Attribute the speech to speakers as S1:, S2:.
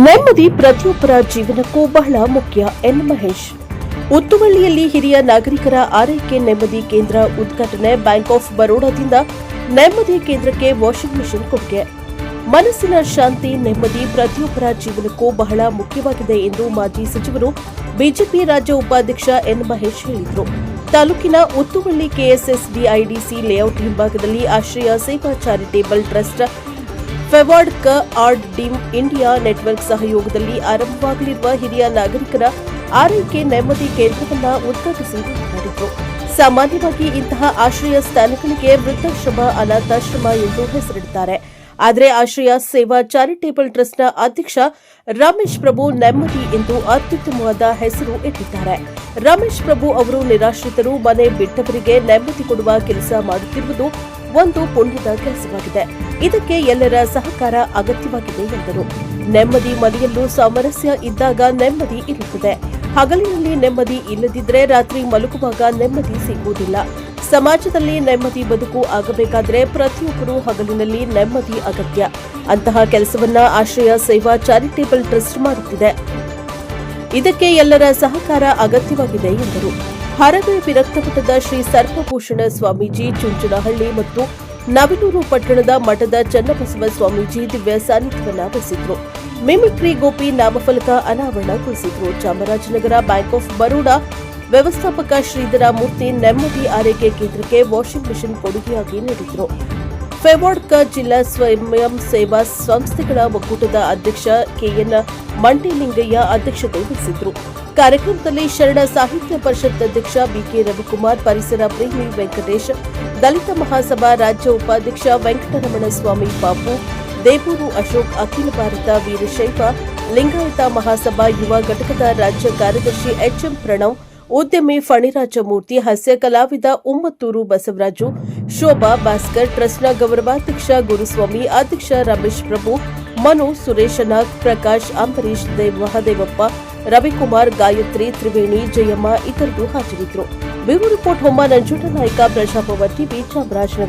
S1: ನೆಮ್ಮದಿ ಪ್ರತಿಯೊಬ್ಬರ ಜೀವನಕ್ಕೂ ಬಹಳ ಮುಖ್ಯ ಎನ್ ಮಹೇಶ್. ಉತ್ತುವಳ್ಳಿಯಲ್ಲಿ ಹಿರಿಯ ನಾಗರಿಕರ ಆರೈಕೆ ನೆಮ್ಮದಿ ಕೇಂದ್ರ ಉದ್ಘಾಟನೆ. ಬ್ಯಾಂಕ್ ಆಫ್ ಬರೋಡಾದಿಂದ ನೆಮ್ಮದಿ ಕೇಂದ್ರಕ್ಕೆ ವಾಷಿಂಗ್ ಮೆಷಿನ್ ಕೊಡುಗೆ. ಮನಸ್ಸಿನ ಶಾಂತಿ ನೆಮ್ಮದಿ ಪ್ರತಿಯೊಬ್ಬರ ಜೀವನಕ್ಕೂ ಬಹಳ ಮುಖ್ಯವಾಗಿದೆ ಎಂದು ಮಾಜಿ ಸಚಿವರು ಬಿಜೆಪಿ ರಾಜ್ಯ ಉಪಾಧ್ಯಕ್ಷ ಎನ್ ಮಹೇಶ್ ಹೇಳಿದರು. ತಾಲೂಕಿನ ಉತ್ತುವಳ್ಳಿ ಕೆಎಸ್ಎಸ್ಡಿಐಡಿಸಿ ಲೇಔಟ್ ಹಿಂಭಾಗದಲ್ಲಿ ಆಶ್ರಯ ಸೇವಾ ಚಾರಿಟೇಬಲ್ ಟ್ರಸ್ಟ್, ಫೆವಾರ್ಡ್ ಆರ್ಡ್ ಡೀಮ್ ಇಂಡಿಯಾ ನೆಟ್ವರ್ಕ್ ಸಹಯೋಗದಲ್ಲಿ ಆರಂಭವಾಗಲಿರುವ ಹಿರಿಯ ನಾಗರಿಕರ ಆರೈಕೆ ನೆಮ್ಮದಿ ಕೇಂದ್ರವನ್ನು ಉದ್ಘಾಟಿಸಿ ಮಾತನಾಡಿದರು. ಸಾಮಾನ್ಯವಾಗಿ ಇಂತಹ ಆಶ್ರಯ ಸ್ಥಾನಗಳಿಗೆ ವೃದ್ಧಾಶ್ರಮ, ಅನಾಥಾಶ್ರಮ ಎಂದು ಹೆಸರಿಡುತ್ತಾರೆ. ಆದರೆ ಆಶ್ರಯ ಸೇವಾ ಚಾರಿಟೇಬಲ್ ಟ್ರಸ್ಟ್ನ ಅಧ್ಯಕ್ಷ ರಮೇಶ್ ಪ್ರಭು ನೆಮ್ಮದಿ ಎಂದು ಅತ್ಯುತ್ತಮವಾದ ಹೆಸರು ಇಟ್ಟಿದ್ದಾರೆ. ರಮೇಶ್ ಪ್ರಭು ಅವರು ನಿರಾಶ್ರಿತರು, ಮನೆ ಬಿಟ್ಟವರಿಗೆ ನೆಮ್ಮದಿ ಕೊಡುವ ಕೆಲಸ ಮಾಡುತ್ತಿರುವುದು ಒಂದು ಪುಣ್ಯದ ಕೆಲಸವಾಗಿದೆ. ಇದಕ್ಕೆ ಎಲ್ಲರ ಸಹಕಾರ ಅಗತ್ಯವಾಗಿದೆ ಎಂದರು. ನೆಮ್ಮದಿ ಮನೆಯಲ್ಲೂ ಸಾಮರಸ್ಯ ಇದ್ದಾಗ ನೆಮ್ಮದಿ ಇರುತ್ತದೆ. ಹಗಲಿನಲ್ಲಿ ನೆಮ್ಮದಿ ಇಲ್ಲದಿದ್ದರೆ ರಾತ್ರಿ ಮಲಗುವಾಗ ನೆಮ್ಮದಿ ಸಿಗುವುದಿಲ್ಲ. ಸಮಾಜದಲ್ಲಿ ನೆಮ್ಮದಿ ಬದುಕು ಆಗಬೇಕಾದರೆ ಪ್ರತಿಯೊಬ್ಬರೂ ಹಗಲಿನಲ್ಲಿ ನೆಮ್ಮದಿ ಅಗತ್ಯ. ಅಂತಹ ಕೆಲಸವನ್ನ ಆಶ್ರಯ ಸೇವಾ ಚಾರಿಟೇಬಲ್ ಟ್ರಸ್ಟ್ ಮಾಡುತ್ತಿದೆ. ಇದಕ್ಕೆ ಎಲ್ಲರ ಸಹಕಾರ ಅಗತ್ಯವಾಗಿದೆ ಎಂದರು. ಹರವೆ ವಿರಕ್ತಮಠದ ಶ್ರೀ ಸರ್ಪಭೂಷಣ ಸ್ವಾಮೀಜಿ ಚುಂಚನಹಳ್ಳಿ ಮತ್ತು ನವಿಲೂರು ಪಟ್ಟಣದ ಮಠದ ಚನ್ನಬಸವ ಸ್ವಾಮೀಜಿ ದಿವ್ಯ ಸಾನ್ನಿಧ್ಯವನ್ನ ವಹಿಸಿದ್ರು. ಮಿಮಿಕ್ರಿ ಗೋಪಿ ನಾಮಫಲಕ ಅನಾವರಣಗೊಳಿಸಿದ್ರು. ಚಾಮರಾಜನಗರ ಬ್ಯಾಂಕ್ ಆಫ್ ಬರೋಡಾ ವ್ಯವಸ್ಥಾಪಕ ಶ್ರೀಧರ ಮೂರ್ತಿ ನೆಮ್ಮದಿ ಆರೈಕೆ ಕೇಂದ್ರಕ್ಕೆ ವಾಷಿಂಗ್ ಮೆಷಿನ್ ಕೊಡುಗೆಯಾಗಿ ನೀಡಿದರು. ಫೆವಾರ್ಡ್ ಜಿಲ್ಲಾ ಸ್ವಯಂ ಸೇವಾ ಸಂಸ್ಥೆಗಳ ಒಕ್ಕೂಟದ ಅಧ್ಯಕ್ಷ ಕೆಎನ್ ಮಂಟೇಲಿಂಗಯ್ಯ ಅಧ್ಯಕ್ಷತೆ ವಹಿಸಿದ್ರು. ಕಾರ್ಯಕ್ರಮದಲ್ಲಿ ಶರಣ ಸಾಹಿತ್ಯ ಪರಿಷತ್ ಅಧ್ಯಕ್ಷ ಬಿಕೆ ರವಿಕುಮಾರ್, ಪರಿಸರ ಪ್ರೇಮಿ ವೆಂಕಟೇಶ್, ದಲಿತ ಮಹಾಸಭಾ ರಾಜ್ಯ ಉಪಾಧ್ಯಕ್ಷ ವೆಂಕಟರಮಣ ಸ್ವಾಮಿ ಪಾಪು, ದೇವೂರು ಅಶೋಕ್, ಅಖಿಲ ಭಾರತ ವೀರಶೈವ ಲಿಂಗಾಯತ ಮಹಾಸಭಾ ಯುವ ಘಟಕದ ರಾಜ್ಯ ಕಾರ್ಯದರ್ಶಿ ಎಚ್ಎಂ ಪ್ರಣವ್, ಉದ್ಯಮಿ ಫಣಿರಾಜಮೂರ್ತಿ, ಹಾಸ್ಯ ಕಲಾವಿದ ಉಮ್ಮತ್ತೂರು ಬಸವರಾಜು, ಶೋಭಾ ಭಾಸ್ಕರ್, ಟ್ರಸ್ಟ್ನ ಗೌರವಾಧ್ಯಕ್ಷ ಗುರುಸ್ವಾಮಿ, ಅಧ್ಯಕ್ಷ ರಮೇಶ್ ಪ್ರಭು, ಮನು, ಸುರೇಶ ನಾಗ್, ಪ್ರಕಾಶ್, ಅಂಬರೀಶ್, ಮಹದೇವಪ್ಪ, ರವಿಕುಮಾರ್, ಗಾಯತ್ರಿ, ತ್ರಿವೇಣಿ, ಜಯಮ್ಮ ಇತರರು ಹಾಜರಿದ್ದರು. Bureau report Homma Nanjundanayka, Prajabhavan TV, Chamarajanagar.